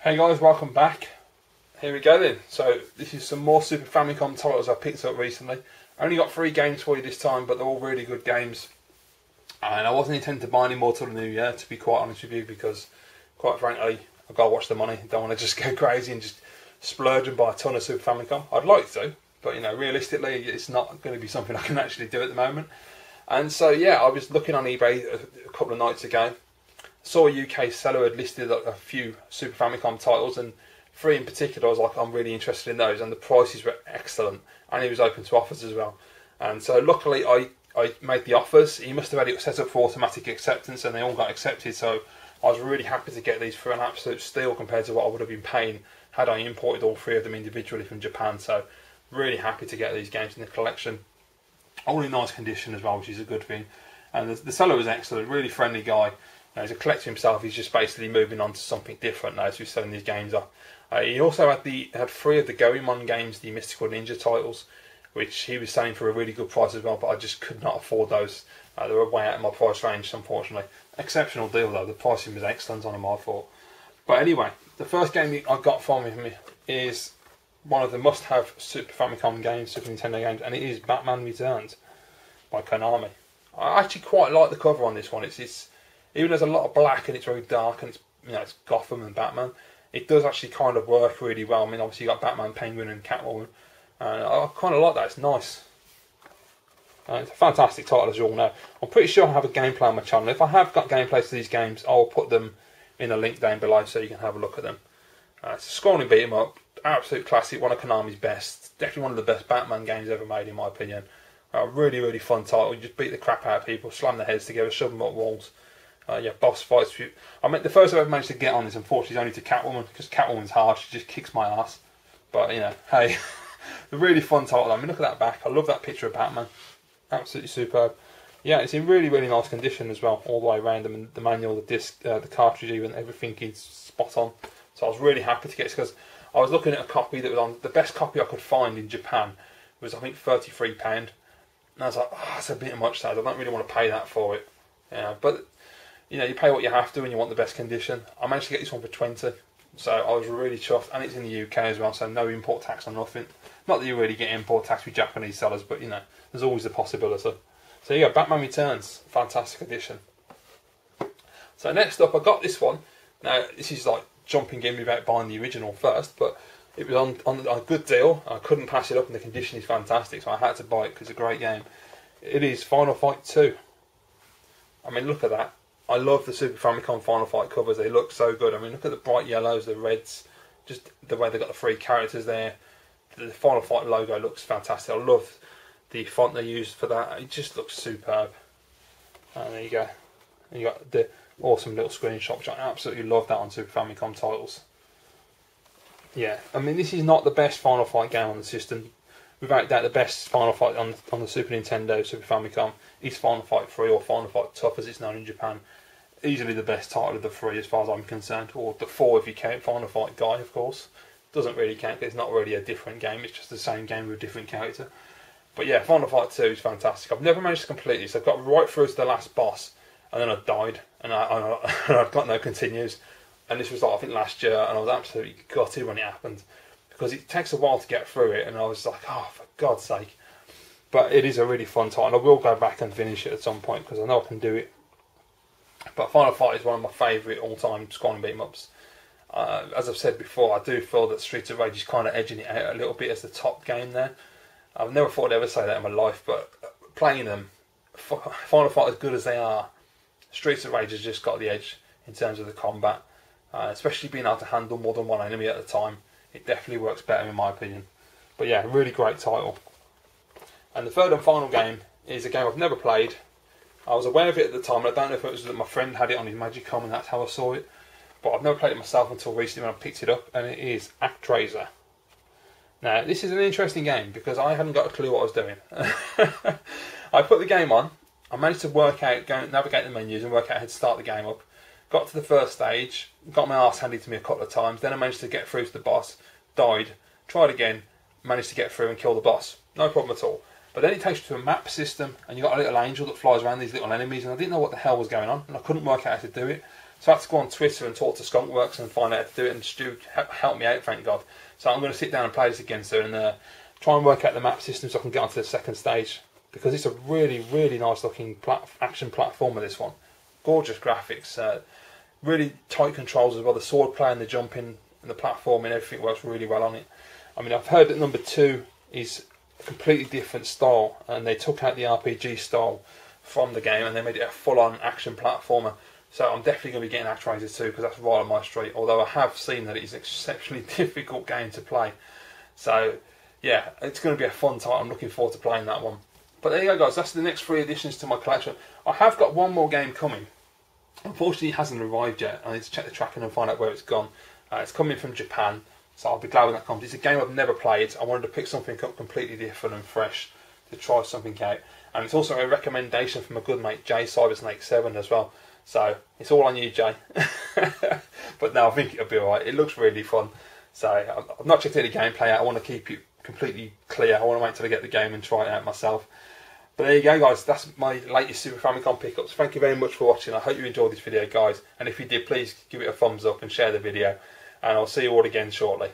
Hey guys, welcome back. Here we go then. So this is some more Super Famicom titles I picked up recently. I only got 3 games for you this time, but they're all really good games. And I wasn't intending to buy any more till the new year, to be quite honest with you, because quite frankly, I've got to watch the money. I don't want to just go crazy and just splurge and buy a ton of Super Famicom. I'd like to, but you know, realistically, it's not going to be something I can actually do at the moment. And so yeah, I was looking on eBay a couple of nights ago. Saw a UK seller had listed a few Super Famicom titles, and 3 in particular I was like, I'm really interested in those, and the prices were excellent, and he was open to offers as well. And so luckily I made the offers. He must have had it set up for automatic acceptance and they all got accepted, so I was really happy to get these for an absolute steal compared to what I would have been paying had I imported all 3 of them individually from Japan. So really happy to get these games in the collection, all in nice condition as well, which is a good thing. And the seller was excellent, really friendly guy. He's a collector himself. He's just basically moving on to something different now, so he's selling these games off. He also had 3 of the Goemon games, the Mystical Ninja titles, which he was selling for a really good price as well, but I just could not afford those. They were way out of my price range, unfortunately. Exceptional deal though, the pricing was excellent on them, I thought. But anyway, the first game I got from him is one of the must-have Super Famicom games, Super Nintendo games, and it is Batman Returns by Konami. I actually quite like the cover on this one. It's even there's a lot of black and it's very dark and it's Gotham and Batman. It does actually kind of work really well. I mean, obviously you got Batman, Penguin, and Catwoman. I kind of like that. It's nice. It's a fantastic title, as you all know. I'm pretty sure I have a gameplay on my channel. If I have got gameplays to these games, I'll put them in a link down below so you can have a look at them. It's a scrolling beat 'em up, absolute classic, one of Konami's best. Definitely one of the best Batman games ever made, in my opinion. Really, really fun title. You just beat the crap out of people, slam their heads together, shove them up walls. Yeah, boss fights. I mean, the first I've ever managed to get on is unfortunately only to Catwoman, because Catwoman's hard. She just kicks my ass. But you know, hey, a really fun title. I mean, look at that back. I love that picture of Batman. Absolutely superb. Yeah, it's in really, really nice condition as well, all the way around. I mean, the manual, the disc, the cartridge, even everything is spot on. So I was really happy to get this, because I was looking at a copy that was on the best copy I could find in Japan. Was I think £33, and I was like, oh, that's a bit much. I don't really want to pay that for it. Yeah, but you know, you pay what you have to and you want the best condition. I managed to get this one for 20, so I was really chuffed. And it's in the UK as well, so no import tax or nothing. Not that you really get import tax with Japanese sellers, but you know, there's always a possibility. So yeah, Batman Returns, fantastic edition. So next up, I got this one. Now, this is like jumping in without buying the original first, but it was on a good deal. I couldn't pass it up, and the condition is fantastic, so I had to buy it because it's a great game. It is Final Fight 2. I mean, look at that. I love the Super Famicom Final Fight covers. They look so good. I mean, look at the bright yellows, the reds, just the way they got the 3 characters there. The Final Fight logo looks fantastic. I love the font they used for that. It just looks superb. And there you go. And you got the awesome little screenshot, which I absolutely love that on Super Famicom titles. Yeah, I mean, this is not the best Final Fight game on the system. Without doubt, the best Final Fight on the Super Nintendo, Super Famicom, is Final Fight 3, or Final Fight Tough as it's known in Japan. Easily the best title of the 3 as far as I'm concerned, or the 4 if you count Final Fight Guy, of course. Doesn't really count because it's not really a different game, it's just the same game with a different character. But yeah, Final Fight 2 is fantastic. I've never managed to complete this. I've got right through to the last boss, and then I died, and I've got no continues. And this was like, I think last year, and I was absolutely gutted when it happened, because it takes a while to get through it, and I was like, oh, for God's sake. But it is a really fun title, and I will go back and finish it at some point, because I know I can do it. But Final Fight is one of my favourite all-time scrolling beat-em-ups. As I've said before, I do feel that Streets of Rage is kind of edging it out a little bit as the top game there. I've never thought I'd ever say that in my life, but playing them, Final Fight as good as they are, Streets of Rage has just got the edge in terms of the combat. Especially being able to handle more than one enemy at a time. It definitely works better in my opinion. But yeah, really great title. And the third and final game is a game I've never played. I was aware of it at the time, and I don't know if it was that my friend had it on his Magicom and that's how I saw it. But I've never played it myself until recently when I picked it up, and it is ActRaiser. Now, this is an interesting game because I hadn't got a clue what I was doing. I put the game on, I managed to navigate the menus and work out how to start the game up. Got to the first stage, got my arse handed to me a couple of times, then I managed to get through to the boss, died, tried again, managed to get through and kill the boss. No problem at all. But then it takes you to a map system, and you've got a little angel that flies around these little enemies, and I didn't know what the hell was going on, and I couldn't work out how to do it. So I had to go on Twitter and talk to Skunkworks and find out how to do it, and Stu helped me out, thank God. So I'm going to sit down and play this again soon, and try and work out the map system so I can get onto the second stage, because it's a really, really nice looking action platformer, this one. Gorgeous graphics, really tight controls as well. The sword play and the jumping and the platforming, everything works really well on it. I mean, I've heard that number 2 is a completely different style, and they took out the RPG style from the game and they made it a full-on action platformer. So I'm definitely going to be getting ActRaiser 2, because that's right on my street, although I have seen that it's an exceptionally difficult game to play. So yeah, it's going to be a fun time. I'm looking forward to playing that one. But there you go, guys, that's the next 3 additions to my collection. I have got one more game coming. Unfortunately, it hasn't arrived yet. I need to check the tracking and find out where it's gone. It's coming from Japan, so I'll be glad when that comes. It's a game I've never played. I wanted to pick something up completely different and fresh to try something out. And it's also a recommendation from a good mate, Jay Cybersnake7 as well. So it's all on you, Jay. But no, I think it'll be alright. It looks really fun. So I've not checked any gameplay out. I want to keep it completely clear. I want to wait till I get the game and try it out myself. But there you go, guys. That's my latest Super Famicom pickups. Thank you very much for watching. I hope you enjoyed this video, guys. And if you did, please give it a thumbs up and share the video. And I'll see you all again shortly.